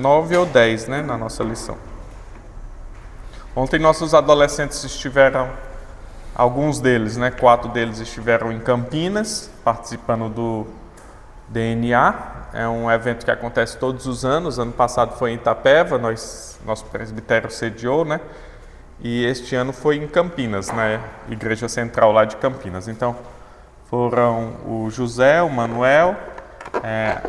9 ou 10, né, na nossa lição. Ontem nossos adolescentes estiveram, alguns deles, né, 4 deles estiveram em Campinas, participando do DNA. É um evento que acontece todos os anos. Ano passado foi em Itapeva, nosso presbitério sediou, né? E este ano foi em Campinas, na Igreja Central lá de Campinas. Então, foram o José, o Manuel,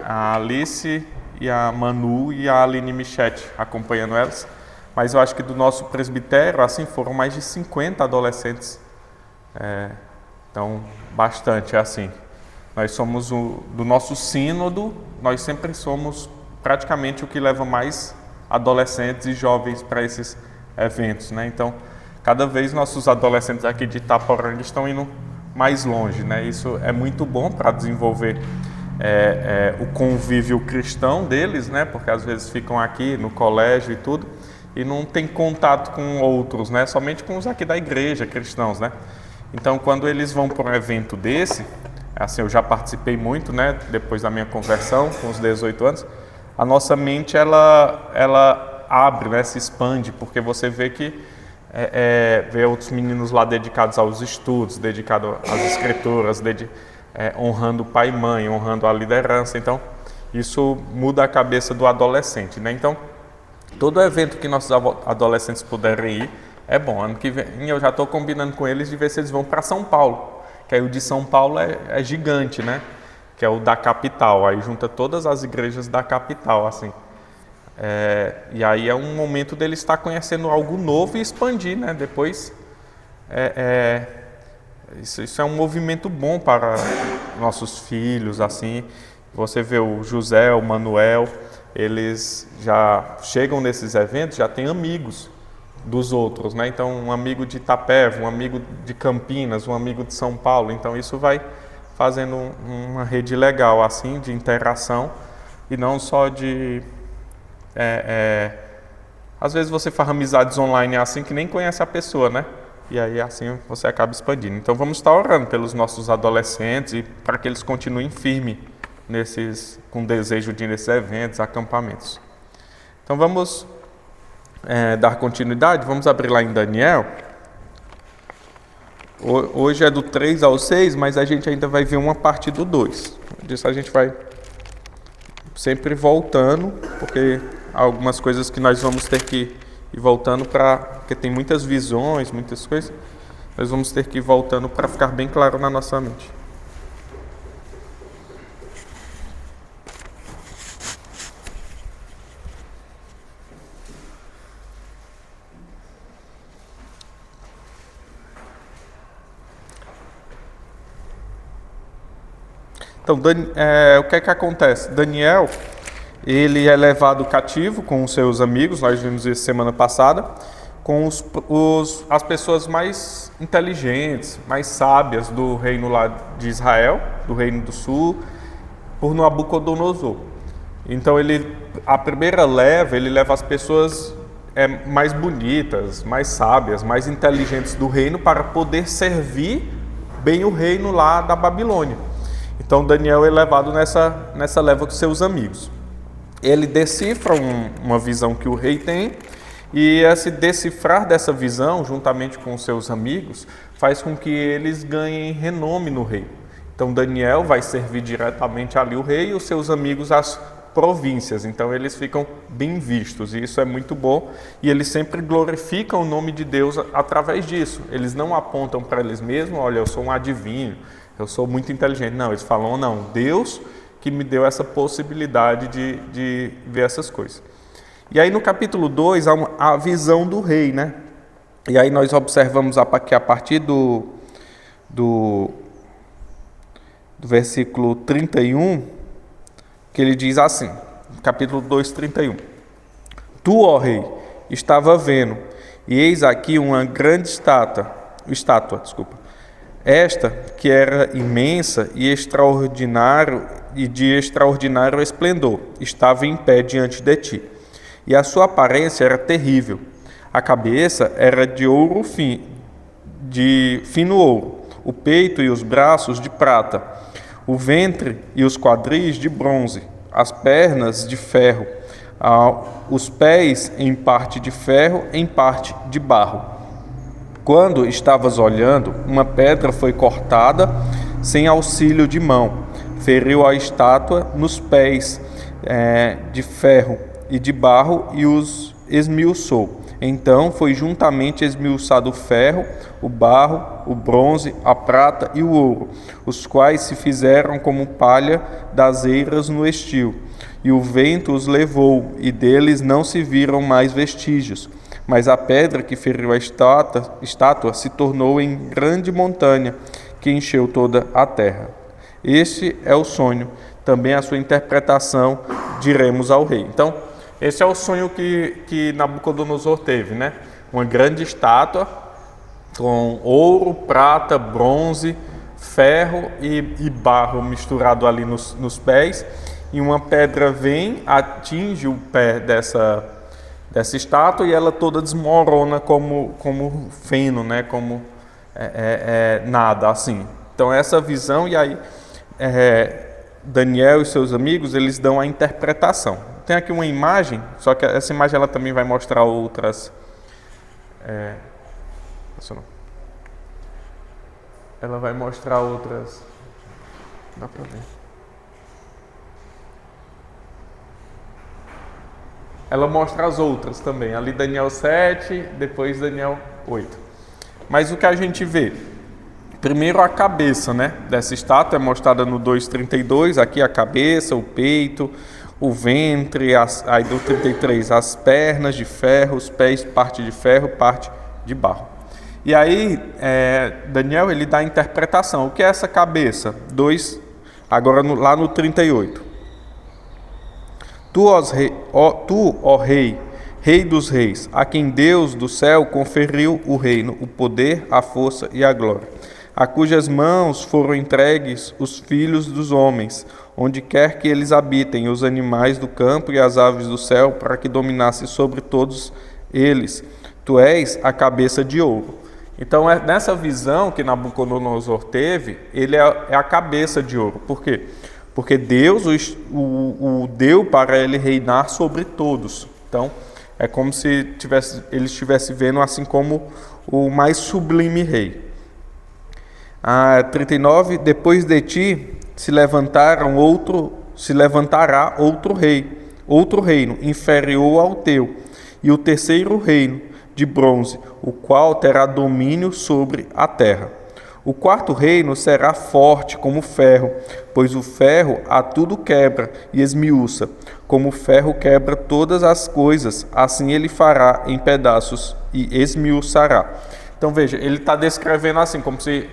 a Alice e a Manu e a Aline Michete acompanhando elas. Mas eu acho que do nosso presbitério, assim, foram mais de 50 adolescentes. Então, bastante, assim. Nós somos do nosso sínodo, nós sempre somos praticamente o que leva mais adolescentes e jovens para esses eventos, né? Então, cada vez nossos adolescentes aqui de Itaporanga estão indo mais longe, né? Isso é muito bom para desenvolver o convívio cristão deles, né? Porque às vezes ficam aqui no colégio e tudo e não tem contato com outros, né? Somente com os aqui da igreja, cristãos, né? Então, quando eles vão para um evento desse, assim, eu já participei muito, né? Depois da minha conversão, com os 18 anos, a nossa mente ela abre, né? Se expande, porque você vê que vê outros meninos lá dedicados aos estudos, dedicados às escrituras, honrando o pai e mãe, honrando a liderança. Então, isso muda a cabeça do adolescente, né? Então, todo evento que nossos adolescentes puderem ir, é bom. Ano que vem eu já estou combinando com eles de ver se eles vão para São Paulo, que aí o de São Paulo é gigante, né? Que é o da capital, aí junta todas as igrejas da capital, assim. E aí é um momento deles estar conhecendo algo novo e expandir, né? Depois, isso é um movimento bom para nossos filhos, assim. Você vê o José, o Manuel, eles já chegam nesses eventos, já têm amigos dos outros, né? Então, um amigo de Itapeva, um amigo de Campinas, um amigo de São Paulo. Então, isso vai fazendo uma rede legal, assim, de interação e não só de... às vezes você faz amizades online assim que nem conhece a pessoa, né? E aí, assim, você acaba expandindo. Então, vamos estar orando pelos nossos adolescentes e para que eles continuem firmes com desejo de ir nesses eventos, acampamentos. Então, vamos... dar continuidade, vamos abrir lá em Daniel. Hoje é do 3 ao 6, mas a gente ainda vai ver uma parte do 2. Disso a gente vai sempre voltando, porque há algumas coisas que nós vamos ter que ir voltando porque tem muitas visões, muitas coisas. Nós vamos ter que ir voltando para ficar bem claro na nossa mente. Então, o que é que acontece? Daniel, ele é levado cativo com os seus amigos, nós vimos isso semana passada, com as pessoas mais inteligentes, mais sábias do reino lá de Israel, do reino do sul, por Nabucodonosor. Então, a primeira leva, ele leva as pessoas mais bonitas, mais sábias, mais inteligentes do reino para poder servir bem o reino lá da Babilônia. Então, Daniel é levado nessa leva com seus amigos. Ele decifra uma visão que o rei tem, e esse decifrar dessa visão, juntamente com os seus amigos, faz com que eles ganhem renome no reino. Então, Daniel vai servir diretamente ali o rei e os seus amigos as províncias. Então, eles ficam bem vistos, e isso é muito bom. E eles sempre glorificam o nome de Deus através disso. Eles não apontam para eles mesmos, olha, eu sou um adivinho, eu sou muito inteligente. Não, eles falam, não, Deus que me deu essa possibilidade de ver essas coisas. E aí no capítulo 2, há a visão do rei, né? E aí nós observamos que a partir do versículo 31, que ele diz assim, capítulo 2, 31. Tu, ó rei, estava vendo, e eis aqui uma grande estátua, esta, que era imensa e de extraordinário esplendor, estava em pé diante de ti. E a sua aparência era terrível. A cabeça era de ouro de fino ouro, o peito e os braços de prata, o ventre e os quadris de bronze, as pernas de ferro, os pés em parte de ferro, em parte de barro. Quando estavas olhando, uma pedra foi cortada sem auxílio de mão, feriu a estátua nos pés de ferro e de barro e os esmiuçou. Então foi juntamente esmiuçado o ferro, o barro, o bronze, a prata e o ouro, os quais se fizeram como palha das eiras no estio. E o vento os levou, e deles não se viram mais vestígios. Mas a pedra que feriu a estátua se tornou em grande montanha, que encheu toda a terra. Este é o sonho, também a sua interpretação diremos ao rei. Então, esse é o sonho que Nabucodonosor teve, né? Uma grande estátua com ouro, prata, bronze, ferro e barro misturado ali nos pés. E uma pedra vem, atinge o pé dessa estátua e ela toda desmorona como feno, né? Como nada, assim. Então essa visão, e aí Daniel e seus amigos, eles dão a interpretação. Tem aqui uma imagem, só que essa imagem ela também vai mostrar outras. Ela vai mostrar outras. Dá pra ver. Ela mostra as outras também. Ali Daniel 7, depois Daniel 8. Mas o que a gente vê? Primeiro a cabeça, né? Dessa estátua é mostrada no 2:32. Aqui a cabeça, o peito, o ventre, aí do 33, as pernas de ferro, os pés, parte de ferro, parte de barro. E aí, Daniel, ele dá a interpretação. O que é essa cabeça? Agora lá no 38. Tu, ó rei, rei dos reis, a quem Deus do céu conferiu o reino, o poder, a força e a glória, a cujas mãos foram entregues os filhos dos homens, onde quer que eles habitem, os animais do campo e as aves do céu, para que dominasse sobre todos eles. Tu és a cabeça de ouro. Então, nessa visão que Nabucodonosor teve, ele é a cabeça de ouro. Por quê? Porque Deus o deu para ele reinar sobre todos. Então, é como se ele estivesse vendo assim como o mais sublime rei. 39, depois de ti se levantará outro reino, inferior ao teu, e o terceiro reino, de bronze, o qual terá domínio sobre a terra. O quarto reino será forte como ferro, pois o ferro a tudo quebra e esmiuça. Como o ferro quebra todas as coisas, assim ele fará em pedaços e esmiuçará. Então veja, ele está descrevendo assim, como se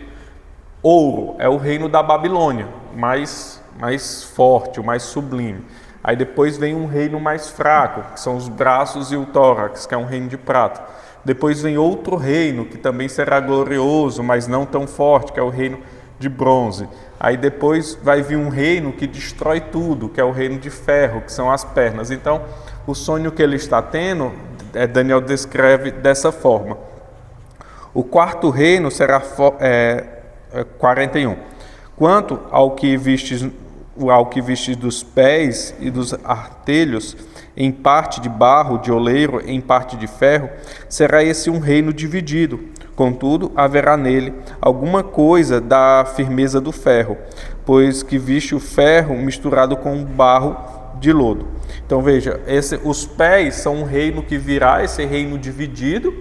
ouro é o reino da Babilônia, mais forte, o mais sublime. Aí depois vem um reino mais fraco, que são os braços e o tórax, que é um reino de prata. Depois vem outro reino, que também será glorioso, mas não tão forte, que é o reino de bronze. Aí depois vai vir um reino que destrói tudo, que é o reino de ferro, que são as pernas. Então, o sonho que ele está tendo, Daniel descreve dessa forma. O quarto reino será 41. Quanto ao que vistes dos pés e dos artelhos, em parte de barro, de oleiro, em parte de ferro, será esse um reino dividido. Contudo, haverá nele alguma coisa da firmeza do ferro, pois que viste o ferro misturado com barro de lodo. Então veja, os pés são um reino que virá, esse reino dividido,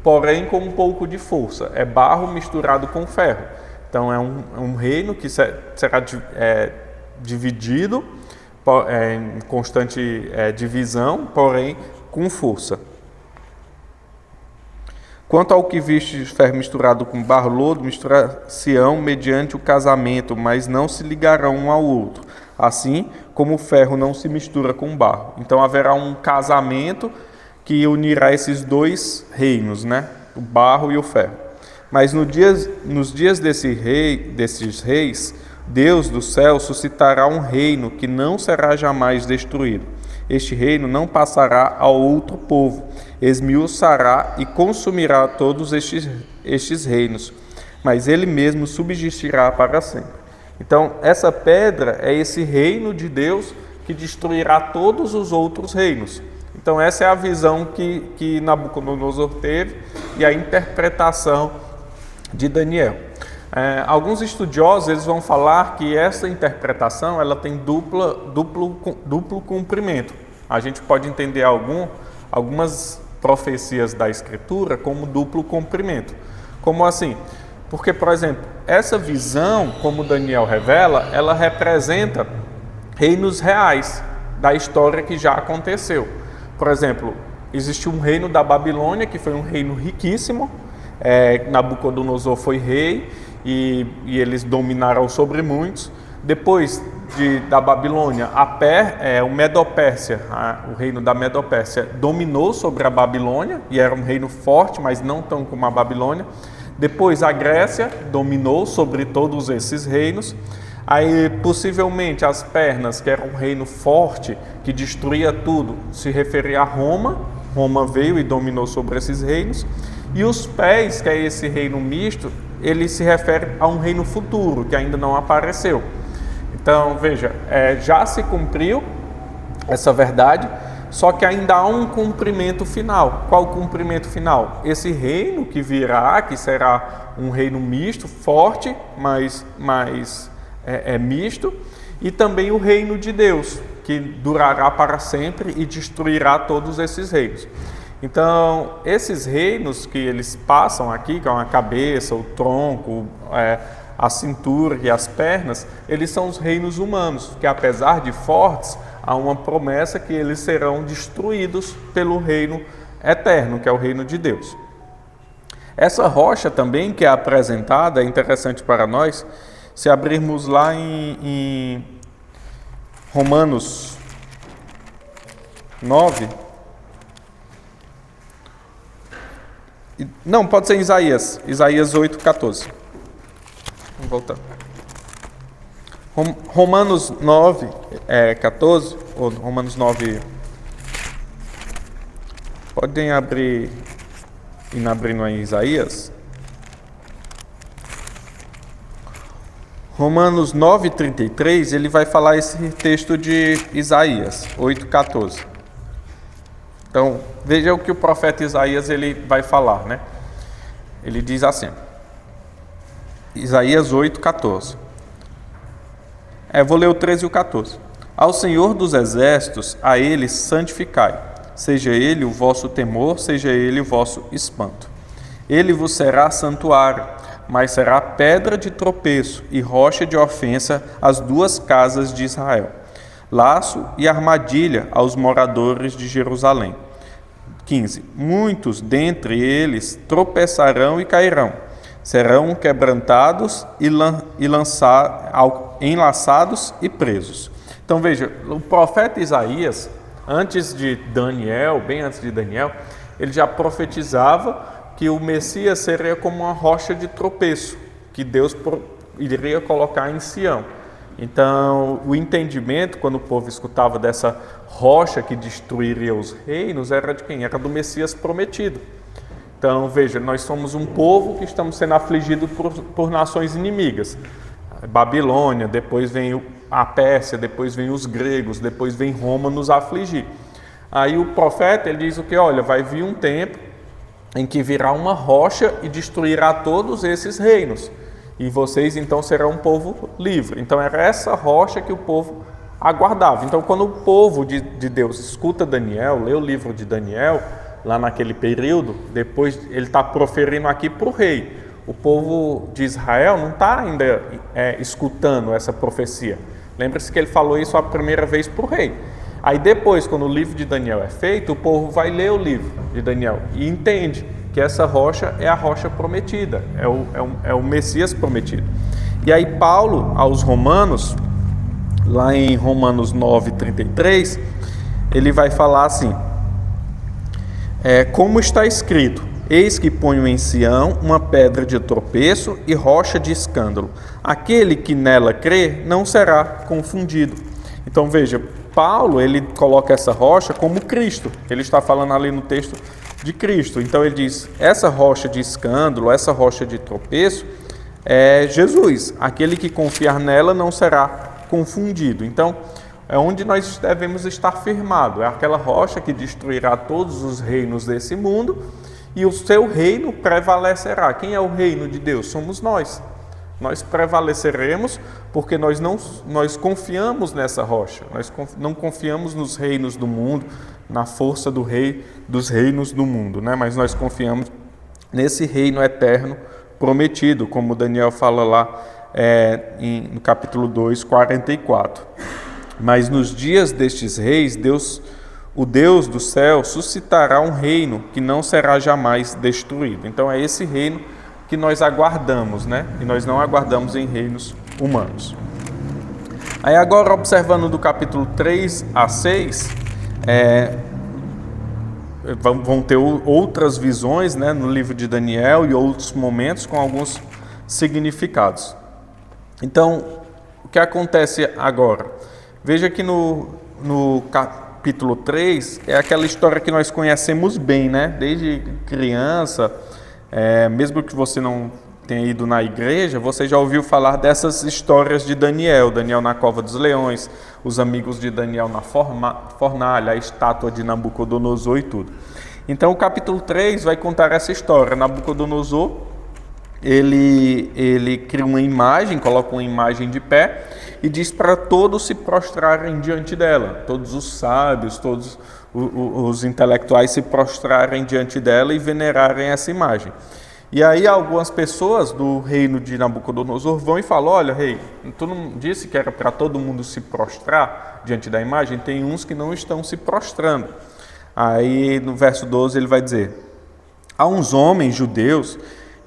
porém com um pouco de força. É barro misturado com ferro. Então é um reino que será dividido, em constante divisão, porém com força. Quanto ao que viste ferro misturado com barro lodo, misturar-se-ão mediante o casamento, mas não se ligarão um ao outro, assim como o ferro não se mistura com barro. Então haverá um casamento que unirá esses dois reinos, né? O barro e o ferro. Mas nos dias desses reis, Deus do céu suscitará um reino que não será jamais destruído. Este reino não passará a outro povo, esmiuçará e consumirá todos estes reinos, mas ele mesmo subsistirá para sempre. Então, essa pedra é esse reino de Deus que destruirá todos os outros reinos. Então essa é a visão que Nabucodonosor teve e a interpretação de Daniel. Alguns estudiosos eles vão falar que essa interpretação ela tem duplo cumprimento. A gente pode entender algumas profecias da Escritura como duplo cumprimento. Como assim? Porque, por exemplo, essa visão, como Daniel revela, ela representa reinos reais da história que já aconteceu. Por exemplo, existiu um reino da Babilônia, que foi um reino riquíssimo. Nabucodonosor foi rei e eles dominaram sobre muitos. Depois da Babilônia, o Medo-Pérsia, o reino da Medo-Pérsia, dominou sobre a Babilônia e era um reino forte, mas não tão como a Babilônia. Depois a Grécia dominou sobre todos esses reinos. Aí possivelmente as pernas, que era um reino forte, que destruía tudo, se referia a Roma. Roma veio e dominou sobre esses reinos. E os pés, que é esse reino misto, ele se refere a um reino futuro, que ainda não apareceu. Então, veja, já se cumpriu essa verdade, só que ainda há um cumprimento final. Qual o cumprimento final? Esse reino que virá, que será um reino misto, forte, mas misto, e também o reino de Deus, que durará para sempre e destruirá todos esses reinos. Então, esses reinos que eles passam aqui, que é a cabeça, o tronco, a cintura e as pernas, eles são os reinos humanos, que apesar de fortes, há uma promessa que eles serão destruídos pelo reino eterno, que é o reino de Deus. Essa rocha também que é apresentada, é interessante para nós, se abrirmos lá em Romanos 9, não, pode ser em Isaías 8:14. Vamos voltar. Romanos 9, 14, ou Romanos 9, podem abrir, ir abrindo em Isaías. Romanos 9:33, ele vai falar esse texto de Isaías 8:14. Então, veja o que o profeta Isaías ele vai falar, né? Ele diz assim, Isaías 8:14. Vou ler o 13 e o 14. Ao Senhor dos Exércitos, a Ele santificai. Seja Ele o vosso temor, seja Ele o vosso espanto. Ele vos será santuário, mas será pedra de tropeço e rocha de ofensa às duas casas de Israel. Laço e armadilha aos moradores de Jerusalém. 15. Muitos dentre eles tropeçarão e cairão. Serão quebrantados enlaçados e presos. Então veja, o profeta Isaías, bem antes de Daniel, ele já profetizava que o Messias seria como uma rocha de tropeço, que Deus iria colocar em Sião. Então, o entendimento, quando o povo escutava dessa rocha que destruiria os reinos, era de quem? Era do Messias prometido. Então, veja, nós somos um povo que estamos sendo afligidos por nações inimigas. Babilônia, depois vem a Pérsia, depois vem os gregos, depois vem Roma nos afligir. Aí o profeta, ele diz o que? Olha, vai vir um tempo em que virá uma rocha e destruirá todos esses reinos. E vocês então serão um povo livre. Então era essa rocha que o povo aguardava. Então quando o povo de Deus escuta Daniel, lê o livro de Daniel, lá naquele período, depois ele está proferindo aqui para o rei. O povo de Israel não está ainda escutando essa profecia. Lembre-se que ele falou isso a primeira vez para o rei. Aí depois, quando o livro de Daniel é feito, o povo vai ler o livro de Daniel e entende que essa rocha é a rocha prometida, é o Messias prometido. E aí Paulo, aos Romanos, lá em Romanos 9:33, ele vai falar assim, como está escrito, eis que ponho em Sião uma pedra de tropeço e rocha de escândalo. Aquele que nela crê não será confundido. Então veja, Paulo ele coloca essa rocha como Cristo. Ele está falando ali no texto de Cristo. Então ele diz, essa rocha de escândalo, essa rocha de tropeço é Jesus. Aquele que confiar nela não será confundido. Então é onde nós devemos estar firmados. É aquela rocha que destruirá todos os reinos desse mundo e o seu reino prevalecerá. Quem é o reino de Deus? Somos nós. Nós prevaleceremos porque nós confiamos nessa rocha. Nós não confiamos nos reinos do mundo, na força dos reinos do mundo, né? Mas nós confiamos nesse reino eterno prometido, como Daniel fala lá no capítulo 2, 44. Mas nos dias destes reis, o Deus do céu, suscitará um reino que não será jamais destruído. Então é esse reino que nós aguardamos, né? E nós não aguardamos em reinos humanos. Aí agora, observando do capítulo 3 a 6, vão ter outras visões, né, no livro de Daniel e outros momentos com alguns significados. Então, o que acontece agora? Veja que no capítulo 3 é aquela história que nós conhecemos bem, né? Desde criança, mesmo que você não tenha ido na igreja, você já ouviu falar dessas histórias de Daniel. Daniel na cova dos leões, os amigos de Daniel na fornalha, a estátua de Nabucodonosor e tudo. Então o capítulo 3 vai contar essa história. Nabucodonosor, ele cria uma imagem, coloca uma imagem de pé e diz para todos se prostrarem diante dela. Todos os sábios, todos os intelectuais se prostrarem diante dela e venerarem essa imagem. E aí algumas pessoas do reino de Nabucodonosor vão e falam: olha, rei, tu não disse que era para todo mundo se prostrar diante da imagem? Tem uns que não estão se prostrando. Aí no verso 12 ele vai dizer: há uns homens judeus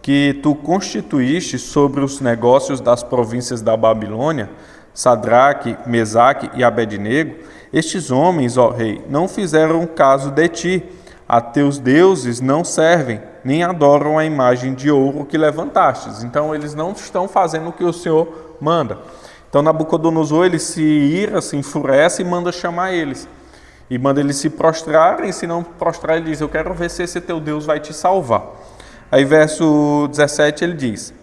que tu constituíste sobre os negócios das províncias da Babilônia, Sadraque, Mesaque e Abednego. Estes homens, ó rei, não fizeram caso de ti. A teus deuses não servem, nem adoram a imagem de ouro que levantastes. Então eles não estão fazendo o que o Senhor manda. Então Nabucodonosor, ele se ira, se enfurece e manda chamar eles. E manda eles se prostrarem, se não prostrar ele diz: eu quero ver se esse teu Deus vai te salvar. Aí verso 17 ele diz,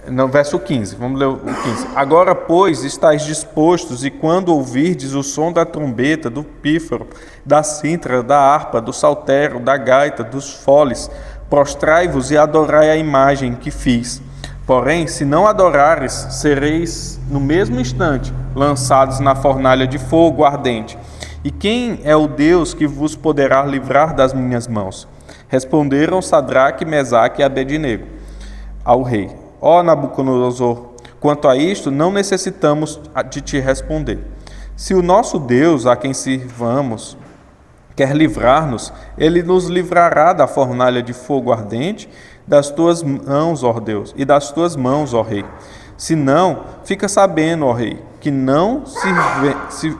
no verso 15, vamos ler o 15. Agora, pois, estáis dispostos, e quando ouvirdes o som da trombeta, do pífaro, da cítara, da harpa, do saltério, da gaita, dos foles, prostrai-vos e adorai a imagem que fiz. Porém, se não adorares, sereis no mesmo instante lançados na fornalha de fogo ardente. E quem é o Deus que vos poderá livrar das minhas mãos? Responderam Sadraque, Mesaque e Abednego ao rei: ó Nabucodonosor, quanto a isto, não necessitamos de te responder. Se o nosso Deus, a quem servamos, quer livrar-nos, ele nos livrará da fornalha de fogo ardente, das tuas mãos, ó Deus, e das tuas mãos, ó rei. Se não, fica sabendo, ó rei, que não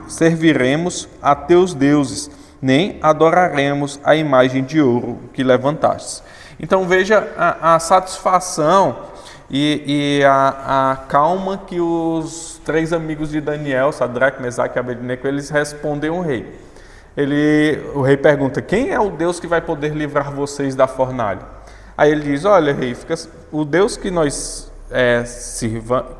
serviremos a teus deuses, nem adoraremos a imagem de ouro que levantastes. Então veja a satisfação e a calma que os três amigos de Daniel, Sadraque, Mesaque e Abednego, eles respondem ao rei. O rei pergunta: quem é o Deus que vai poder livrar vocês da fornalha? Aí ele diz: olha, rei, o Deus que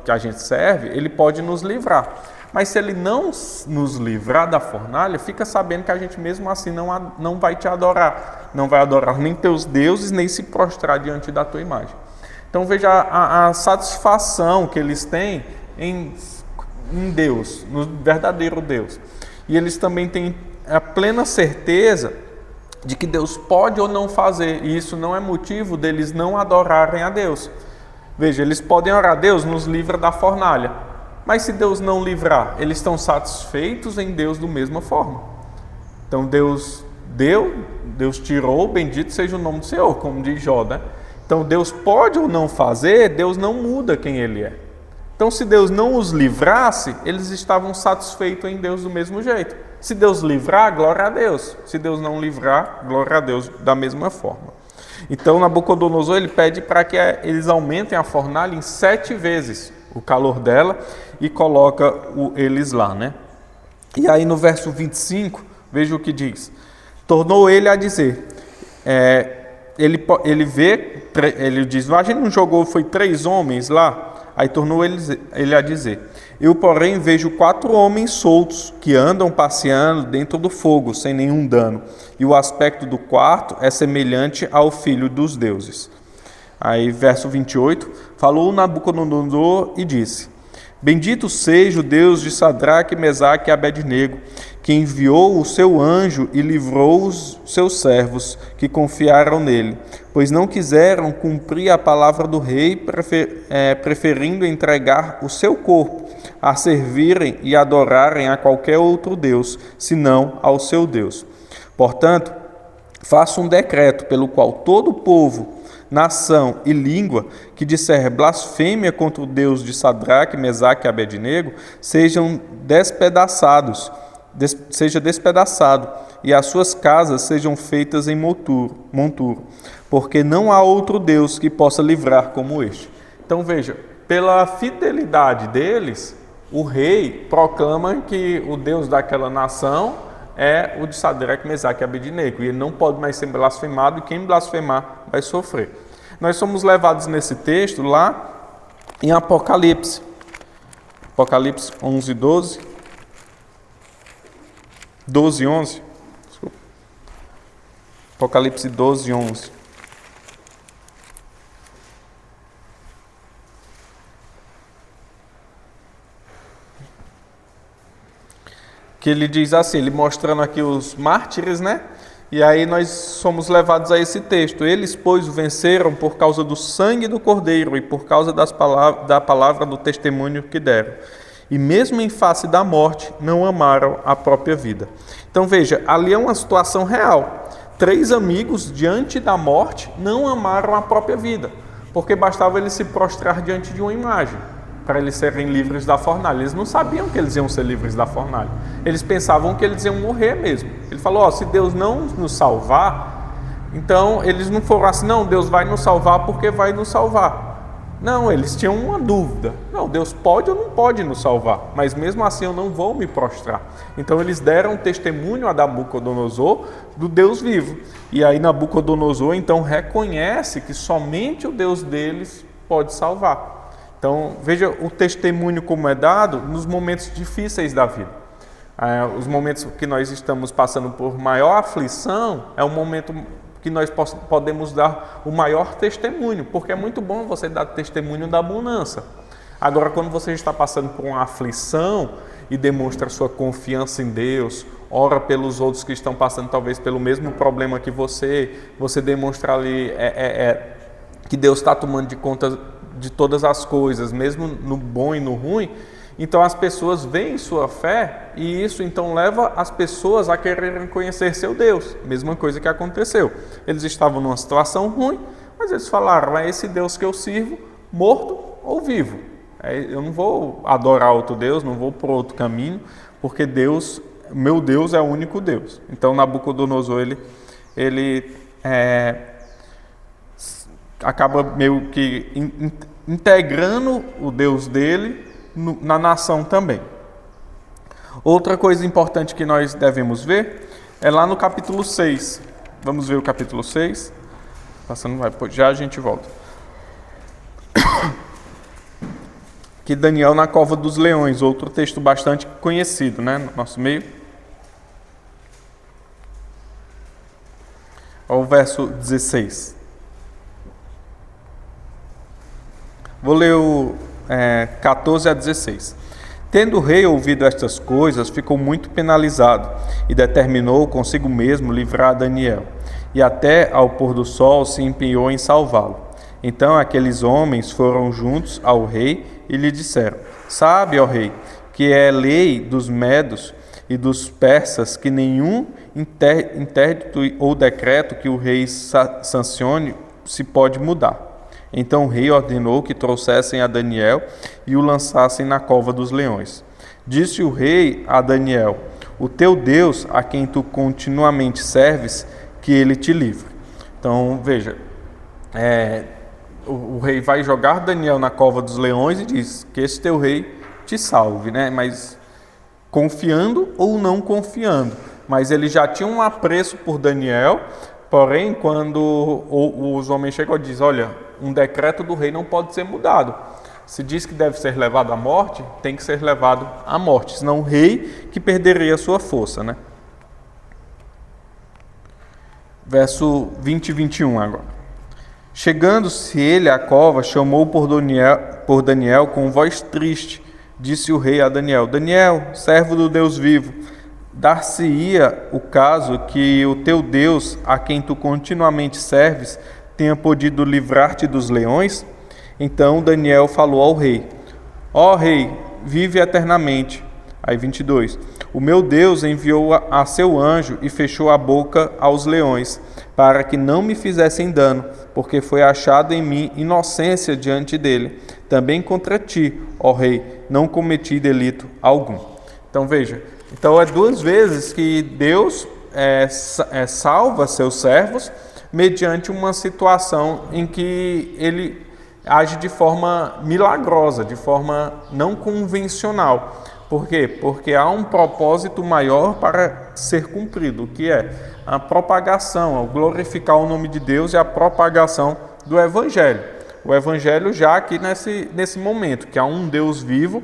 que a gente serve, ele pode nos livrar. Mas se ele não nos livrar da fornalha, fica sabendo que a gente mesmo assim não vai te adorar. Não vai adorar nem teus deuses, nem se prostrar diante da tua imagem. Então veja a satisfação que eles têm em Deus, no verdadeiro Deus. E eles também têm a plena certeza de que Deus pode ou não fazer. E isso não é motivo deles não adorarem a Deus. Veja, eles podem orar: Deus, nos livra da fornalha. Mas se Deus não livrar, eles estão satisfeitos em Deus da mesma forma. Então Deus deu, Deus tirou, bendito seja o nome do Senhor, como diz Jó, né? Então Deus pode ou não fazer, Deus não muda quem Ele é. Então se Deus não os livrasse, eles estavam satisfeitos em Deus do mesmo jeito. Se Deus livrar, glória a Deus. Se Deus não livrar, glória a Deus da mesma forma. Então Nabucodonosor, ele pede para que eles aumentem a fornalha em 7 vezes o calor dela e coloca eles lá, né? E aí no verso 25, veja o que diz: tornou ele a dizer, ele diz, a gente não jogou, foi 3 homens lá? Aí tornou ele a dizer: Eu, porém, vejo 4 homens soltos que andam passeando dentro do fogo, sem nenhum dano. E o aspecto do quarto é semelhante ao filho dos deuses. Aí, verso 28, falou Nabucodonosor e disse: Bendito seja o Deus de Sadraque, Mesaque e Abednego, que enviou o seu anjo e livrou os seus servos, que confiaram nele, pois não quiseram cumprir a palavra do rei, preferindo entregar o seu corpo a servirem e adorarem a qualquer outro Deus, senão ao seu Deus. Portanto, faço um decreto pelo qual todo o povo, nação e língua que disser blasfêmia contra o Deus de Sadraque, Mesaque e Abednego, seja despedaçado, e as suas casas sejam feitas em monturo, porque não há outro Deus que possa livrar como este. Então veja, pela fidelidade deles, o rei proclama que o Deus daquela nação é o de Sadraque, Mesaque e Abednego, e ele não pode mais ser blasfemado, e quem blasfemar vai sofrer. Nós somos levados nesse texto lá em Apocalipse 11, 12, 12, 11, desculpa. Apocalipse 12, 11. Que ele diz assim, ele mostrando aqui os mártires, né? E aí nós somos levados a esse texto. Eles, pois, o venceram por causa do sangue do Cordeiro e por causa da palavra do testemunho que deram. E mesmo em face da morte, não amaram a própria vida. Então veja, ali é uma situação real. 3 amigos, diante da morte, não amaram a própria vida, porque bastava eles se prostrar diante de uma imagem, para eles serem livres da fornalha. Eles não sabiam que eles iam ser livres da fornalha. Eles pensavam que eles iam morrer mesmo. Ele falou, se Deus não nos salvar, então eles não foram assim, não, Deus vai nos salvar porque vai nos salvar. Não, eles tinham uma dúvida. Não, Deus pode ou não pode nos salvar, mas mesmo assim eu não vou me prostrar. Então eles deram testemunho a Nabucodonosor do Deus vivo. E aí Nabucodonosor então reconhece que somente o Deus deles pode salvar. Então, veja o testemunho como é dado nos momentos difíceis da vida. Os momentos que nós estamos passando por maior aflição é o momento que nós podemos dar o maior testemunho, porque é muito bom você dar testemunho da bonança. Agora, quando você está passando por uma aflição e demonstra sua confiança em Deus, ora pelos outros que estão passando talvez pelo mesmo problema que você demonstra ali que Deus está tomando de conta de todas as coisas, mesmo no bom e no ruim, então as pessoas veem sua fé e isso então leva as pessoas a quererem conhecer seu Deus. Mesma coisa que aconteceu. Eles estavam numa situação ruim, mas eles falaram, é esse Deus que eu sirvo, morto ou vivo. Eu não vou adorar outro Deus, não vou por outro caminho, porque meu Deus é o único Deus. Então Nabucodonosor, ele acaba meio que integrando o Deus dele na nação também. Outra coisa importante que nós devemos ver é lá no capítulo 6. Vamos ver o capítulo 6. Já a gente volta. Que Daniel na cova dos leões, outro texto bastante conhecido, né, no nosso meio. Olha o verso 16. Vou ler o 14 a 16. Tendo o rei ouvido estas coisas, ficou muito penalizado e determinou consigo mesmo livrar Daniel. E até ao pôr do sol se empenhou em salvá-lo. Então aqueles homens foram juntos ao rei e lhe disseram: Sabe, ó rei, que é lei dos medos e dos persas que nenhum interdito ou decreto que o rei sancione se pode mudar. Então o rei ordenou que trouxessem a Daniel e o lançassem na cova dos leões. Disse o rei a Daniel: O teu Deus, a quem tu continuamente serves, que ele te livre. Então, veja, o rei vai jogar Daniel na cova dos leões e diz que esse teu rei te salve, né? Mas confiando ou não confiando. Mas ele já tinha um apreço por Daniel, porém, quando os homens chegam e dizem, olha, um decreto do rei não pode ser mudado. Se diz que deve ser levado à morte, tem que ser levado à morte, senão o rei que perderia a sua força, né? Verso 20 e 21 agora. Chegando-se ele à cova, chamou por Daniel com voz triste. Disse o rei a Daniel: Daniel, servo do Deus vivo, dar-se-ia o caso que o teu Deus, a quem tu continuamente serves, tenha podido livrar-te dos leões? Então Daniel falou ao rei: Ó rei, vive eternamente. Aí 22. O meu Deus enviou a seu anjo e fechou a boca aos leões, para que não me fizessem dano, porque foi achado em mim inocência diante dele. Também contra ti, ó rei, não cometi delito algum. Então veja, então é 2 vezes que Deus salva seus servos mediante uma situação em que ele age de forma milagrosa, de forma não convencional. Por quê? Porque há um propósito maior para ser cumprido, que é a propagação, glorificar o nome de Deus e a propagação do Evangelho. O Evangelho já aqui nesse momento, que há um Deus vivo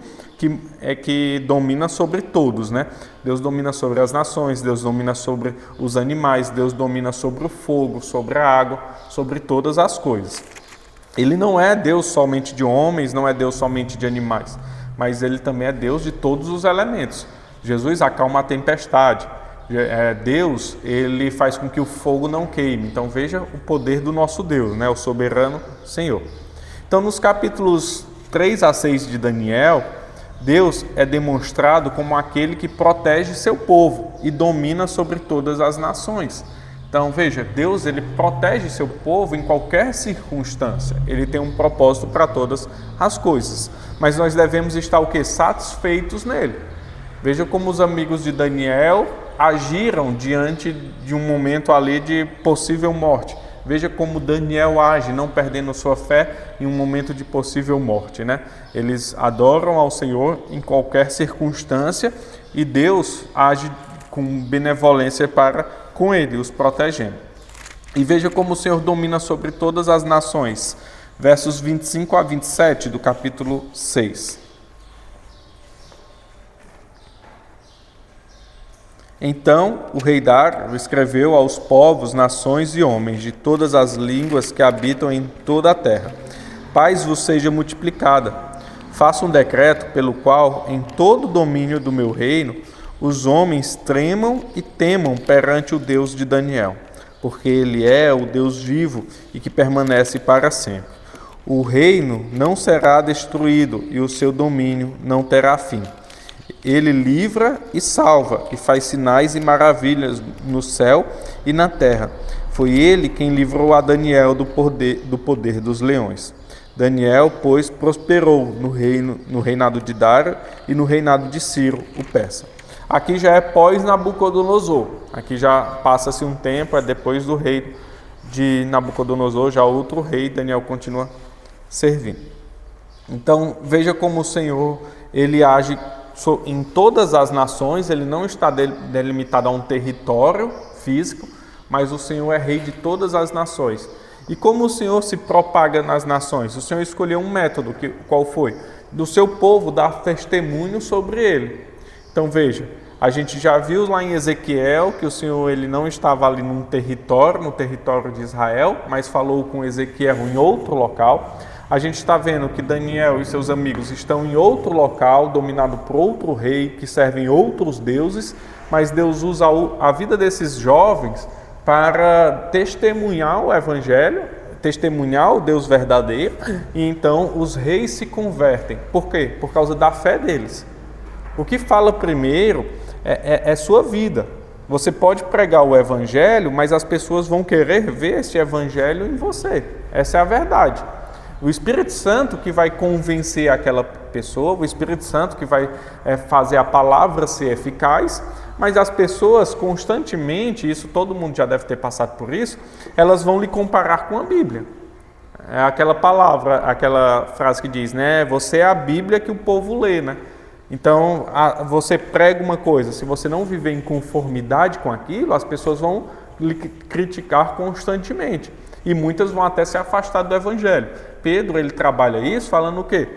que domina sobre todos, né? Deus domina sobre as nações, Deus domina sobre os animais, Deus domina sobre o fogo, sobre a água, sobre todas as coisas. Ele não é Deus somente de homens, não é Deus somente de animais, mas ele também é Deus de todos os elementos. Jesus acalma a tempestade. Deus, ele faz com que o fogo não queime. Então veja o poder do nosso Deus, né? O soberano Senhor. Então nos capítulos 3 a 6 de Daniel, Deus é demonstrado como aquele que protege seu povo e domina sobre todas as nações. Então veja, Deus ele protege seu povo em qualquer circunstância. Ele tem um propósito para todas as coisas. Mas nós devemos estar o quê? Satisfeitos nele. Veja como os amigos de Daniel agiram diante de um momento ali de possível morte. Veja como Daniel age, não perdendo sua fé em um momento de possível morte, né? Eles adoram ao Senhor em qualquer circunstância e Deus age com benevolência para com ele, os protegendo. E veja como o Senhor domina sobre todas as nações. Versos 25 a 27 do capítulo 6. Então o rei Dário escreveu aos povos, nações e homens de todas as línguas que habitam em toda a terra: paz vos seja multiplicada. Faça um decreto pelo qual, em todo o domínio do meu reino, os homens tremam e temam perante o Deus de Daniel, porque ele é o Deus vivo e que permanece para sempre. O reino não será destruído e o seu domínio não terá fim. Ele livra e salva e faz sinais e maravilhas no céu e na terra. Foi ele quem livrou a Daniel do poder dos leões. Daniel, pois, prosperou no reinado de Dário e no reinado de Ciro, o persa. Aqui já é pós-Nabucodonosor. Aqui já passa-se um tempo, é depois do rei de Nabucodonosor, já outro rei, Daniel continua servindo. Então, veja como o Senhor, ele age em todas as nações, ele não está delimitado a um território físico, mas o Senhor é rei de todas as nações. E como o Senhor se propaga nas nações? O Senhor escolheu um método, qual foi? Do seu povo dar testemunho sobre ele. Então veja, a gente já viu lá em Ezequiel que o Senhor ele não estava ali no território de Israel, mas falou com Ezequiel em outro local. A gente está vendo que Daniel e seus amigos estão em outro local, dominado por outro rei, que servem outros deuses, mas Deus usa a vida desses jovens para testemunhar o Evangelho, testemunhar o Deus verdadeiro, e então os reis se convertem. Por quê? Por causa da fé deles. O que fala primeiro é sua vida. Você pode pregar o Evangelho, mas as pessoas vão querer ver esse Evangelho em você. Essa é a verdade. O Espírito Santo que vai convencer aquela pessoa, o Espírito Santo que vai fazer a palavra ser eficaz, mas as pessoas constantemente, isso todo mundo já deve ter passado por isso, elas vão lhe comparar com a Bíblia. É aquela palavra, aquela frase que diz, né? Você é a Bíblia que o povo lê, né? Então, você prega uma coisa, se você não viver em conformidade com aquilo, as pessoas vão lhe criticar constantemente. E muitas vão até se afastar do Evangelho. Pedro, ele trabalha isso falando o quê?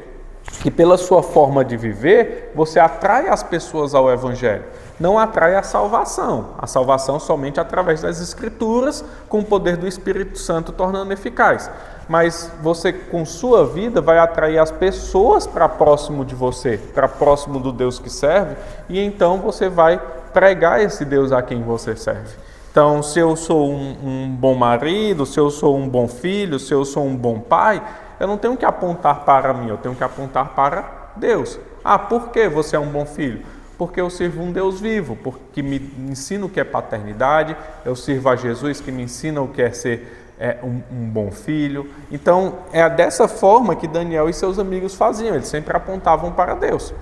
que pela sua forma de viver, você atrai as pessoas ao Evangelho. Não atrai a salvação somente através das Escrituras, com o poder do Espírito Santo tornando eficaz. Mas você, com sua vida, vai atrair as pessoas para próximo de você, para próximo do Deus que serve, e então você vai pregar esse Deus a quem você serve. Então, se eu sou um bom marido, se eu sou um bom filho, se eu sou um bom pai, eu não tenho que apontar para mim, eu tenho que apontar para Deus. Ah, por que você é um bom filho? Porque eu sirvo um Deus vivo, porque me ensina o que é paternidade, eu sirvo a Jesus que me ensina o que é ser um bom filho. Então, é dessa forma que Daniel e seus amigos faziam, eles sempre apontavam para Deus.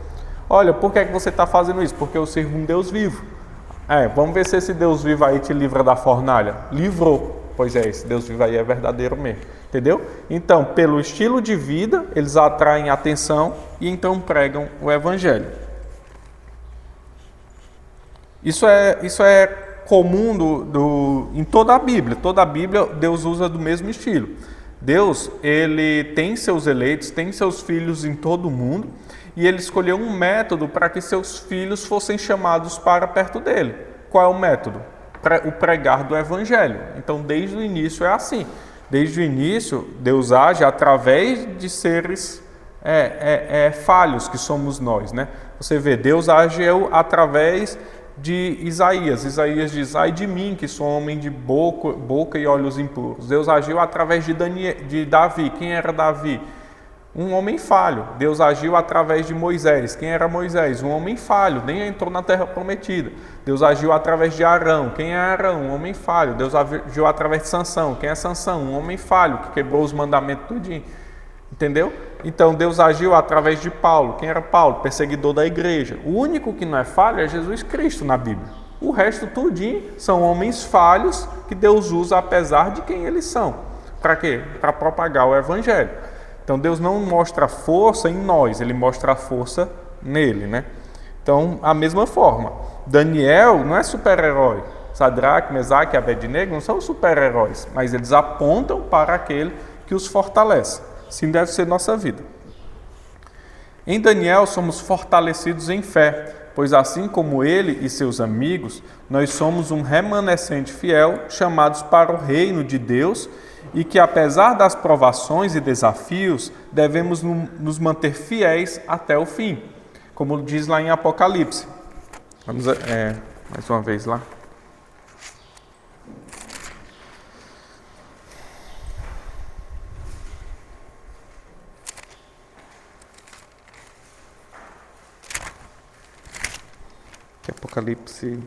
Olha, por que você está fazendo isso? Porque eu sirvo um Deus vivo. Vamos ver se esse Deus vivo aí te livra da fornalha. Livrou. Pois é, esse Deus vivo aí é verdadeiro mesmo. Entendeu? Então, pelo estilo de vida, eles atraem atenção e então pregam o Evangelho. Isso é comum em toda a Bíblia. Toda a Bíblia, Deus usa do mesmo estilo. Deus, ele tem seus eleitos, tem seus filhos em todo o mundo, e ele escolheu um método para que seus filhos fossem chamados para perto dele. Qual é o método? O pregar do Evangelho. Então, desde o início é assim. Desde o início, Deus age através de seres falhos que somos nós, né? Você vê, Deus age através de Isaías. Isaías diz: ai de mim, que sou homem de boca e olhos impuros. Deus agiu através de Davi. Quem era Davi? Um homem falho. Deus agiu através de Moisés. Quem era Moisés? Um homem falho, nem entrou na terra prometida. Deus agiu através de Arão. Quem é Arão? Um homem falho. Deus agiu através de Sansão. Quem é Sansão? Um homem falho, que quebrou os mandamentos tudinho. Entendeu? Então, Deus agiu através de Paulo. Quem era Paulo? Perseguidor da igreja. O único que não é falho é Jesus Cristo na Bíblia. O resto tudinho são homens falhos que Deus usa apesar de quem eles são. Para quê? Para propagar o Evangelho. Então, Deus não mostra força em nós, Ele mostra a força nele, né? Então, a mesma forma, Daniel não é super-herói. Sadraque, Mesaque e Abednego não são super-heróis, mas eles apontam para aquele que os fortalece. Assim deve ser nossa vida. Em Daniel somos fortalecidos em fé, pois assim como ele e seus amigos, nós somos um remanescente fiel, chamados para o reino de Deus, e que apesar das provações e desafios, devemos nos manter fiéis até o fim, como diz lá em Apocalipse. Vamos mais uma vez lá. Apocalipse. Vou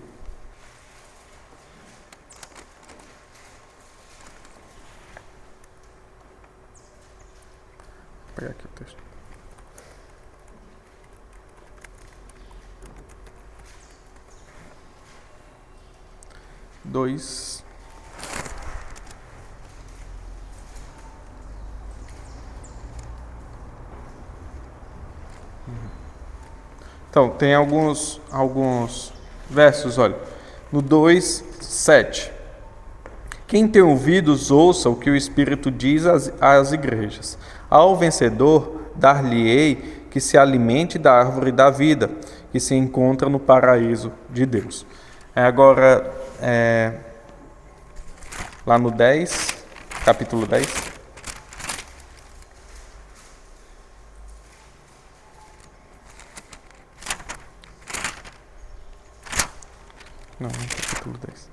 pegar aqui o texto. Dois. Então, tem alguns versos, olha. No 2:7. Quem tem ouvidos, ouça o que o Espírito diz às igrejas. Ao vencedor, dar-lhe-ei que se alimente da árvore da vida, que se encontra no paraíso de Deus. Agora, lá no 10, capítulo 10. Não, capítulo 10.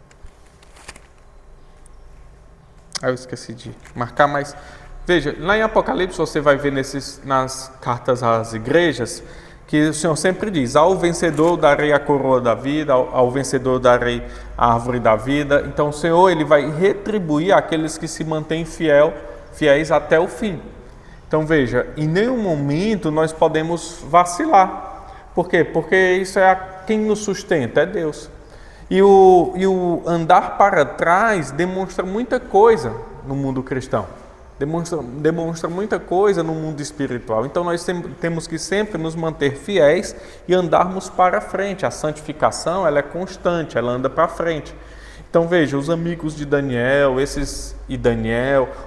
Eu esqueci de marcar, mas veja, lá em Apocalipse você vai ver nas cartas às igrejas que o Senhor sempre diz: ao vencedor darei a coroa da vida, ao vencedor darei a árvore da vida. Então o Senhor, ele vai retribuir aqueles que se mantêm fiéis até o fim. Então veja, em nenhum momento nós podemos vacilar. Por quê? Porque isso quem nos sustenta é Deus. E o andar para trás demonstra muita coisa no mundo cristão. Demonstra muita coisa no mundo espiritual. Então nós temos que sempre nos manter fiéis e andarmos para frente. A santificação, ela é constante, ela anda para frente. Então veja, os amigos de Daniel,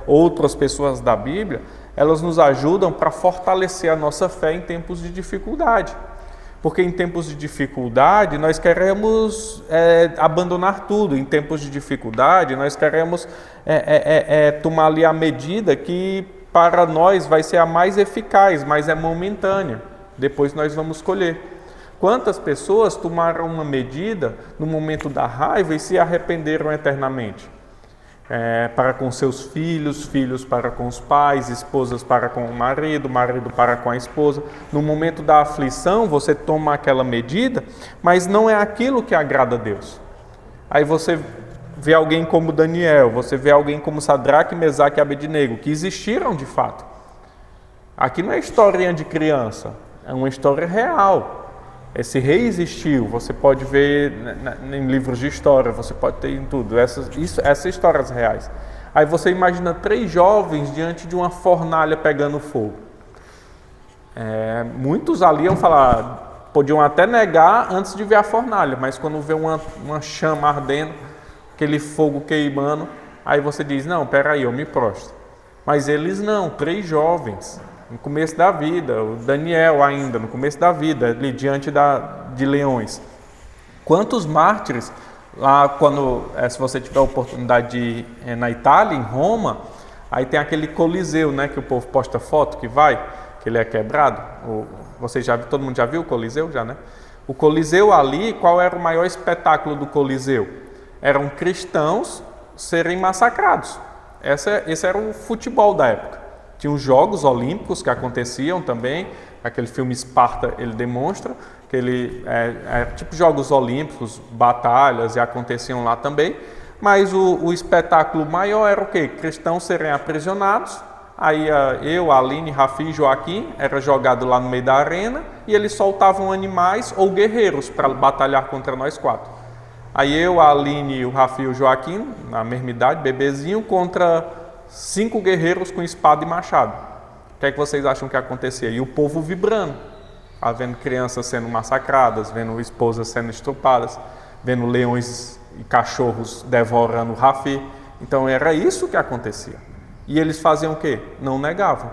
outras pessoas da Bíblia, elas nos ajudam para fortalecer a nossa fé em tempos de dificuldade. Porque em tempos de dificuldade nós queremos abandonar tudo. Em tempos de dificuldade nós queremos tomar ali a medida que para nós vai ser a mais eficaz, mas é momentânea. Depois nós vamos colher. Quantas pessoas tomaram uma medida no momento da raiva e se arrependeram eternamente? Para com seus filhos, filhos para com os pais, esposas para com o marido, marido para com a esposa. No momento da aflição, você toma aquela medida, mas não é aquilo que agrada a Deus. Aí você vê alguém como Daniel, você vê alguém como Sadraque, Mesaque e Abednego, que existiram de fato. Aqui não é historinha de criança, é uma história real. Esse rei existiu, você pode ver em livros de história, você pode ter em tudo, essas histórias reais. Aí você imagina 3 jovens diante de uma fornalha pegando fogo. Muitos ali iam falar, podiam até negar antes de ver a fornalha, mas quando vê uma chama ardendo, aquele fogo queimando, aí você diz, não, peraí, eu me prostro. Mas eles não, 3 jovens, no começo da vida, o Daniel ainda, no começo da vida, ali diante de leões. Quantos mártires, lá quando, se você tiver a oportunidade de ir na Itália, em Roma, aí tem aquele Coliseu, né, que o povo posta foto que ele é quebrado. Todo mundo já viu o Coliseu? Já, né? O Coliseu ali, qual era o maior espetáculo do Coliseu? Eram cristãos serem massacrados. Esse era o futebol da época. Tinha os Jogos Olímpicos que aconteciam também, aquele filme Esparta ele demonstra, que ele tipo Jogos Olímpicos, batalhas, e aconteciam lá também, mas o espetáculo maior era o quê? Cristãos serem aprisionados, aí eu, Aline, Rafi e Joaquim era jogado lá no meio da arena, e eles soltavam animais ou guerreiros para batalhar contra nós 4. Aí eu, a Aline, o Rafi e o Joaquim, na mesma idade, bebezinho, contra 5 guerreiros com espada e machado. O que é que vocês acham que acontecia? E o povo vibrando, vendo crianças sendo massacradas, vendo esposas sendo estupradas, vendo leões e cachorros devorando o Rafi. Então era isso que acontecia. E eles faziam o quê? Não negavam.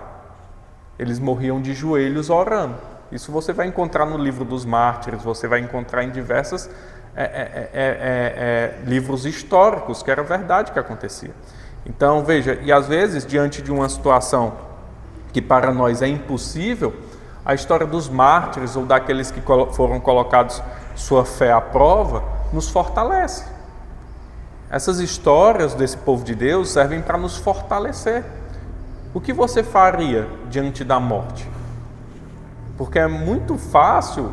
Eles morriam de joelhos orando. Isso você vai encontrar no livro dos mártires, você vai encontrar em diversos livros históricos, que era verdade que acontecia. Então, veja, e às vezes, diante de uma situação que para nós é impossível, a história dos mártires ou daqueles que foram colocados sua fé à prova, nos fortalece. Essas histórias desse povo de Deus servem para nos fortalecer. O que você faria diante da morte? Porque é muito fácil,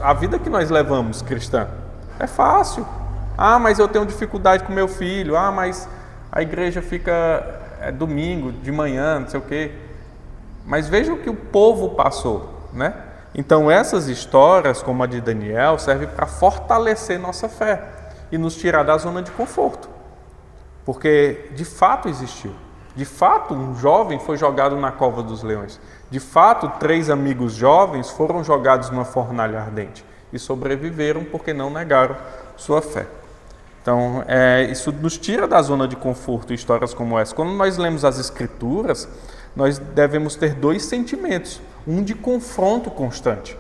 a vida que nós levamos cristã, é fácil. Mas eu tenho dificuldade com meu filho, mas a igreja fica domingo, de manhã, não sei o quê. Mas veja o que o povo passou, né? Então essas histórias, como a de Daniel, servem para fortalecer nossa fé e nos tirar da zona de conforto. Porque de fato existiu. De fato, um jovem foi jogado na cova dos leões. De fato, 3 amigos jovens foram jogados numa fornalha ardente e sobreviveram porque não negaram sua fé. Então, isso nos tira da zona de conforto, histórias como essa. Quando nós lemos as Escrituras, nós devemos ter 2 sentimentos. Um de confronto constante.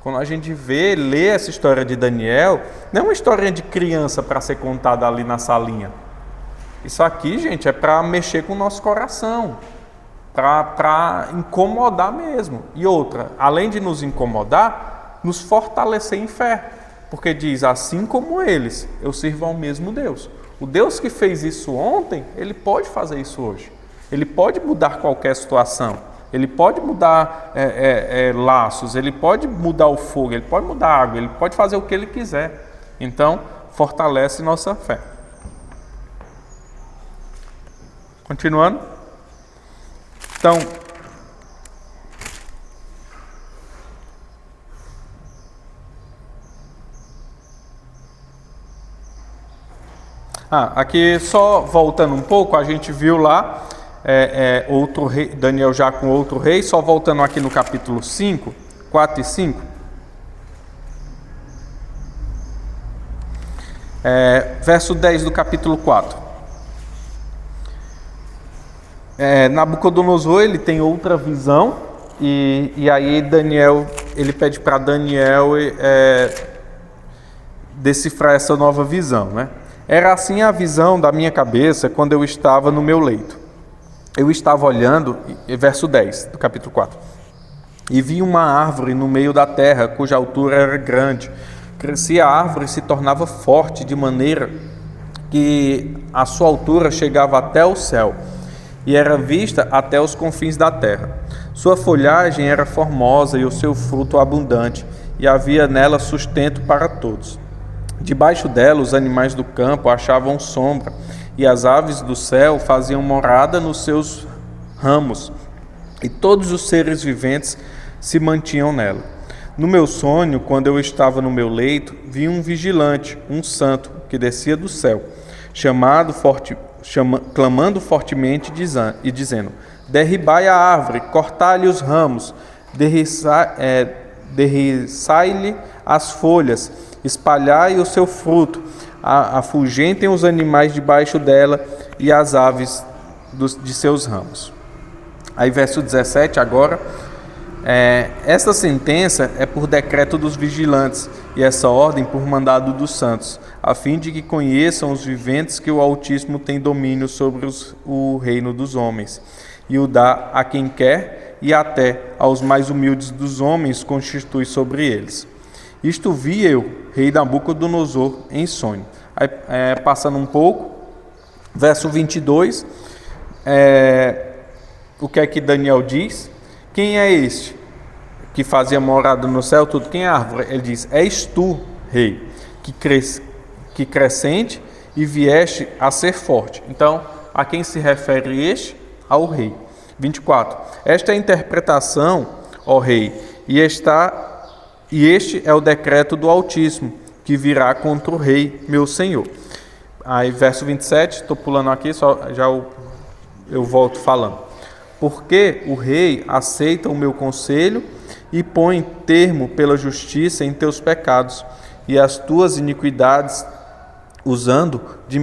Quando a gente lê essa história de Daniel, não é uma história de criança para ser contada ali na salinha. Isso aqui, gente, é para mexer com o nosso coração, para incomodar mesmo. E outra, além de nos incomodar, nos fortalecer em fé. Porque diz, assim como eles, eu sirvo ao mesmo Deus. O Deus que fez isso ontem, Ele pode fazer isso hoje. Ele pode mudar qualquer situação. Ele pode mudar laços, Ele pode mudar o fogo, Ele pode mudar a água, Ele pode fazer o que Ele quiser. Então, fortalece nossa fé. Continuando. Então, aqui só voltando um pouco, a gente viu lá outro rei, Daniel já com outro rei, só voltando aqui no capítulo 5, 4 e 5. Verso 10 do capítulo 4. Nabucodonosor ele tem outra visão e aí Daniel, ele pede para Daniel decifrar essa nova visão, né? Era assim a visão da minha cabeça quando eu estava no meu leito. Eu estava olhando, verso 10 do capítulo 4, e vi uma árvore no meio da terra, cuja altura era grande. Crescia a árvore e se tornava forte, de maneira que a sua altura chegava até o céu, e era vista até os confins da terra. Sua folhagem era formosa e o seu fruto abundante, e havia nela sustento para todos. Debaixo dela os animais do campo achavam sombra, e as aves do céu faziam morada nos seus ramos, e todos os seres viventes se mantinham nela. No meu sonho, quando eu estava no meu leito, vi um vigilante, um santo, que descia do céu, clamando fortemente e dizendo: derribai a árvore, cortai-lhe os ramos, derriçai-lhe as folhas, espalhai o seu fruto, afugentem os animais debaixo dela e as aves de seus ramos. Aí verso 17 agora, esta sentença é por decreto dos vigilantes e essa ordem por mandado dos santos, a fim de que conheçam os viventes que o Altíssimo tem domínio sobre o reino dos homens, e o dá a quem quer, e até aos mais humildes dos homens constitui sobre eles. Isto vi eu, rei Nabucodonosor, em sonho. Aí, passando um pouco, verso 22, o que é que Daniel diz? Quem é este que fazia morada no céu, tudo? Quem é a árvore? Ele diz: és tu, rei, que crescente e vieste a ser forte. Então, a quem se refere este? Ao rei. 24. Esta é a interpretação, ó rei, e este é o decreto do Altíssimo, que virá contra o rei, meu senhor. Aí, verso 27, estou pulando aqui, eu volto falando. Porque o rei aceita o meu conselho e põe termo pela justiça em teus pecados e as tuas iniquidades, usando de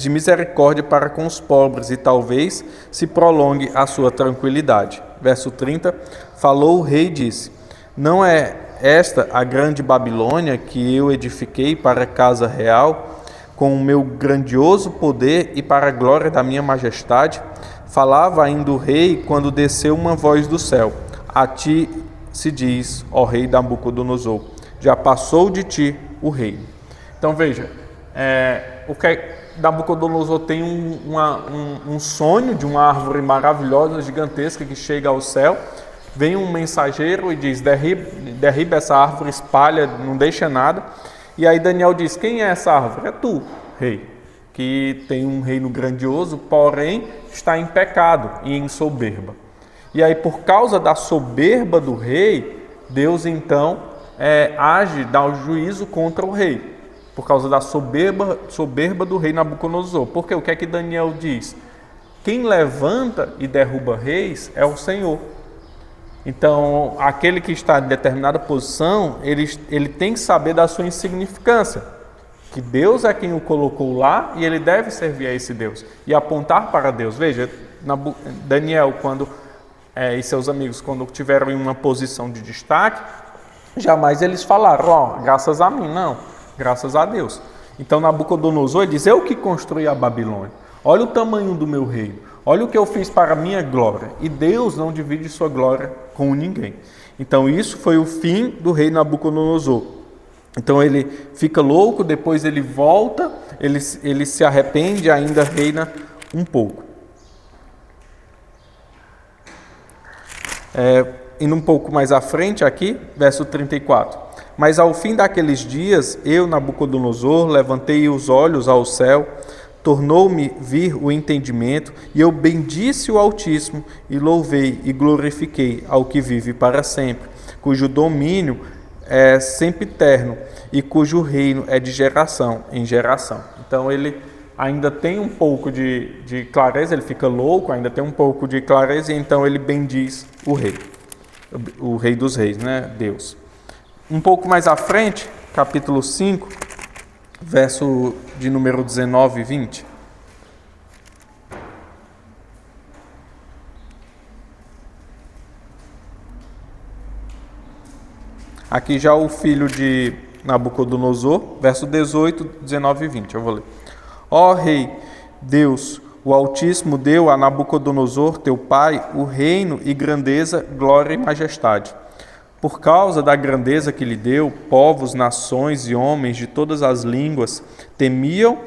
misericórdia para com os pobres, e talvez se prolongue a sua tranquilidade. Verso 30, falou o rei e disse: não é esta a grande Babilônia que eu edifiquei para a casa real, com o meu grandioso poder e para a glória da minha majestade? Falava ainda o rei quando desceu uma voz do céu: a ti se diz, ó rei Nabucodonosor, já passou de ti o reino. Então veja, o que Nabucodonosor tem um sonho de uma árvore maravilhosa, gigantesca, que chega ao céu. Vem um mensageiro e diz: derriba essa árvore, espalha, não deixa nada. E aí Daniel diz: quem é essa árvore? É tu, rei, que tem um reino grandioso, porém está em pecado e em soberba. E aí, por causa da soberba do rei, Deus então age, dá o juízo contra o rei, por causa da soberba do rei Nabucodonosor. Porque o que é que Daniel diz? Quem levanta e derruba reis é o Senhor. Então, aquele que está em determinada posição, ele tem que saber da sua insignificância, que Deus é quem o colocou lá e ele deve servir a esse Deus e apontar para Deus. Veja, Daniel e seus amigos, quando tiveram em uma posição de destaque, jamais eles falaram: graças a mim, não, graças a Deus. Então Nabucodonosor diz: eu que construí a Babilônia, olha o tamanho do meu reino, olha o que eu fiz para a minha glória. E Deus não divide sua glória com ninguém. Então isso foi o fim do rei Nabucodonosor. Então ele fica louco, depois ele volta, ele se arrepende, ainda reina um pouco. Indo um pouco mais à frente aqui, verso 34. Mas ao fim daqueles dias, eu, Nabucodonosor, levantei os olhos ao céu, tornou-me vir o entendimento, e eu bendisse o Altíssimo, e louvei e glorifiquei ao que vive para sempre, cujo domínio é sempre eterno, e cujo reino é de geração em geração. Então ele ainda tem um pouco de clareza, ele fica louco, ainda tem um pouco de clareza, e então ele bendiz o rei dos reis, né? Deus. Um pouco mais à frente, capítulo 5, verso de número 19 e 20. Aqui já o filho de Nabucodonosor, verso 18, 19 e 20, eu vou ler. Ó Rei, Deus, o Altíssimo deu a Nabucodonosor, teu pai, o reino e grandeza, glória e majestade. Por causa da grandeza que lhe deu, povos, nações e homens de todas as línguas temiam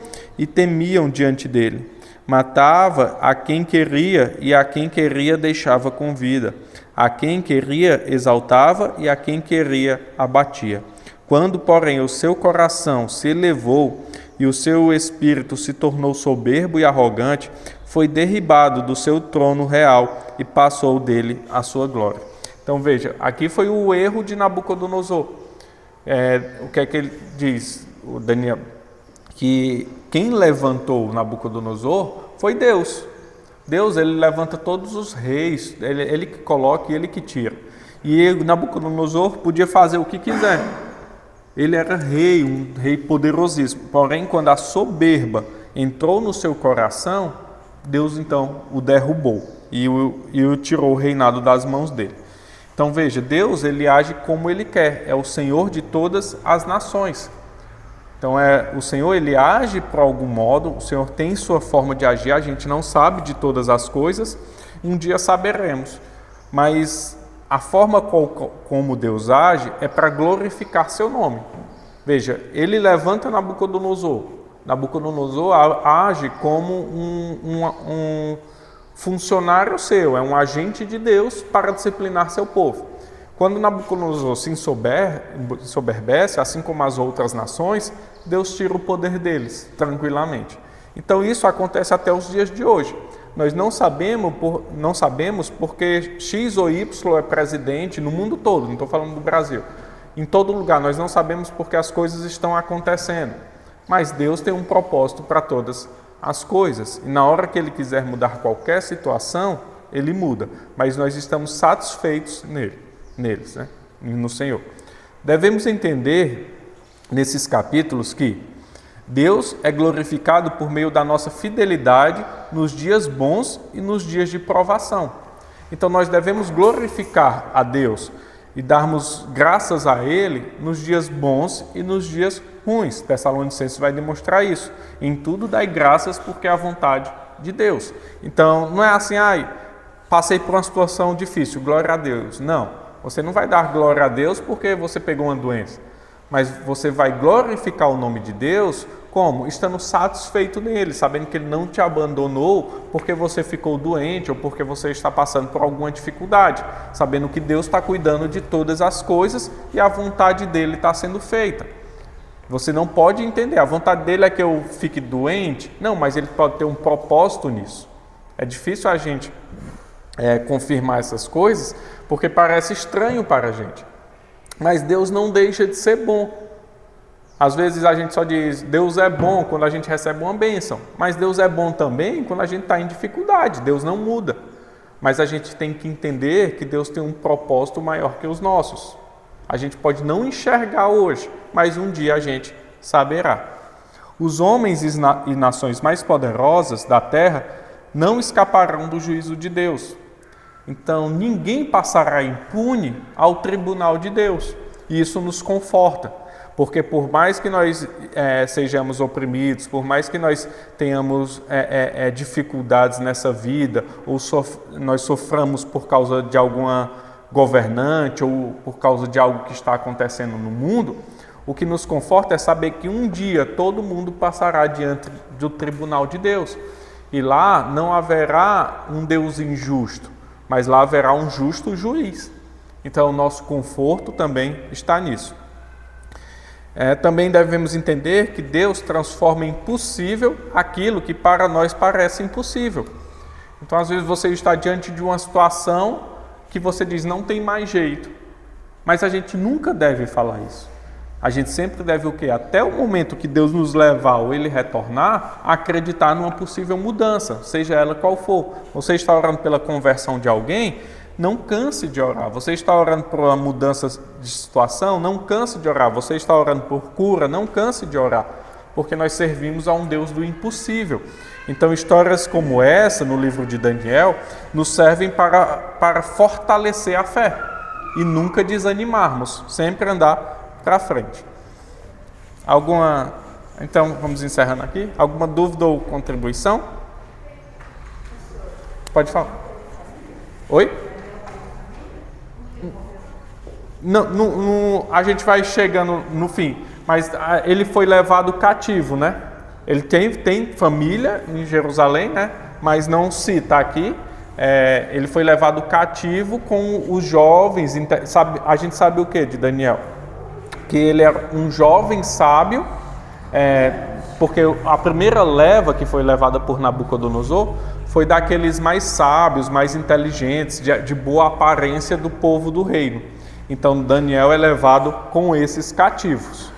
diante dele. Matava a quem queria e a quem queria deixava com vida. A quem queria exaltava e a quem queria abatia. Quando, porém, o seu coração se elevou e o seu espírito se tornou soberbo e arrogante, foi derribado do seu trono real e passou dele a sua glória. Então veja, aqui foi o erro de Nabucodonosor. O que é que ele diz, o Daniel? Que quem levantou Nabucodonosor foi Deus. Deus, ele levanta todos os reis, ele que coloca e ele que tira. E Nabucodonosor podia fazer o que quiser. Ele era rei, um rei poderosíssimo. Porém, quando a soberba entrou no seu coração, Deus então o derrubou e o tirou o reinado das mãos dele. Então veja, Deus ele age como ele quer, é o Senhor de todas as nações. Então o Senhor ele age por algum modo, o Senhor tem sua forma de agir, a gente não sabe de todas as coisas, um dia saberemos. Mas a forma como Deus age é para glorificar seu nome. Veja, ele levanta Nabucodonosor. Nabucodonosor age como um funcionário seu, é um agente de Deus para disciplinar seu povo. Quando Nabucodonosor se ensoberbece, assim como as outras nações, Deus tira o poder deles tranquilamente. Então isso acontece até os dias de hoje. Nós não sabemos porque X ou Y é presidente no mundo todo, não estou falando do Brasil. Em todo lugar, nós não sabemos porque as coisas estão acontecendo. Mas Deus tem um propósito para todas as coisas. E na hora que Ele quiser mudar qualquer situação, Ele muda. Mas nós estamos satisfeitos neles, né? No Senhor. Devemos entender nesses capítulos que Deus é glorificado por meio da nossa fidelidade nos dias bons e nos dias de provação. Então nós devemos glorificar a Deus e darmos graças a Ele nos dias bons e nos dias ruins. Tessalonicenses vai demonstrar isso. Em tudo dai graças porque é a vontade de Deus. Então não é assim, passei por uma situação difícil, glória a Deus. Não, você não vai dar glória a Deus porque você pegou uma doença. Mas você vai glorificar o nome de Deus como? Estando satisfeito nele, sabendo que Ele não te abandonou porque você ficou doente ou porque você está passando por alguma dificuldade. Sabendo que Deus está cuidando de todas as coisas e a vontade dEle está sendo feita. Você não pode entender, a vontade dEle é que eu fique doente? Não, mas Ele pode ter um propósito nisso. É difícil a gente confirmar essas coisas porque parece estranho para a gente. Mas Deus não deixa de ser bom. Às vezes a gente só diz, Deus é bom quando a gente recebe uma bênção. Mas Deus é bom também quando a gente está em dificuldade. Deus não muda. Mas a gente tem que entender que Deus tem um propósito maior que os nossos. A gente pode não enxergar hoje, mas um dia a gente saberá. Os homens e nações mais poderosas da terra não escaparão do juízo de Deus. Então, ninguém passará impune ao tribunal de Deus. E isso nos conforta, porque por mais que nós sejamos oprimidos, por mais que nós tenhamos dificuldades nessa vida, ou nós soframos por causa de alguma governante, ou por causa de algo que está acontecendo no mundo, o que nos conforta é saber que um dia todo mundo passará diante do tribunal de Deus. E lá não haverá um Deus injusto, mas lá haverá um justo juiz. Então, o nosso conforto também está nisso. Também devemos entender que Deus transforma em possível aquilo que para nós parece impossível. Então, às vezes você está diante de uma situação que você diz, não tem mais jeito. Mas a gente nunca deve falar isso. A gente sempre deve o quê? Até o momento que Deus nos levar ou Ele retornar, acreditar numa possível mudança, seja ela qual for. Você está orando pela conversão de alguém, não canse de orar. Você está orando por uma mudança de situação, não canse de orar. Você está orando por cura, não canse de orar. Porque nós servimos a um Deus do impossível. Então, histórias como essa, no livro de Daniel, nos servem para fortalecer a fé. e nunca desanimarmos, sempre andar para frente. Então, vamos encerrando aqui. Alguma dúvida ou contribuição? Pode falar. Oi? A gente vai chegando no fim, mas ele foi levado cativo, né? Ele tem família em Jerusalém, né? Mas não cita aqui. Ele foi levado cativo com os jovens. A gente sabe o que de Daniel? Que ele era um jovem sábio, porque a primeira leva que foi levada por Nabucodonosor foi daqueles mais sábios, mais inteligentes, de boa aparência do povo do reino. Então Daniel é levado com esses cativos.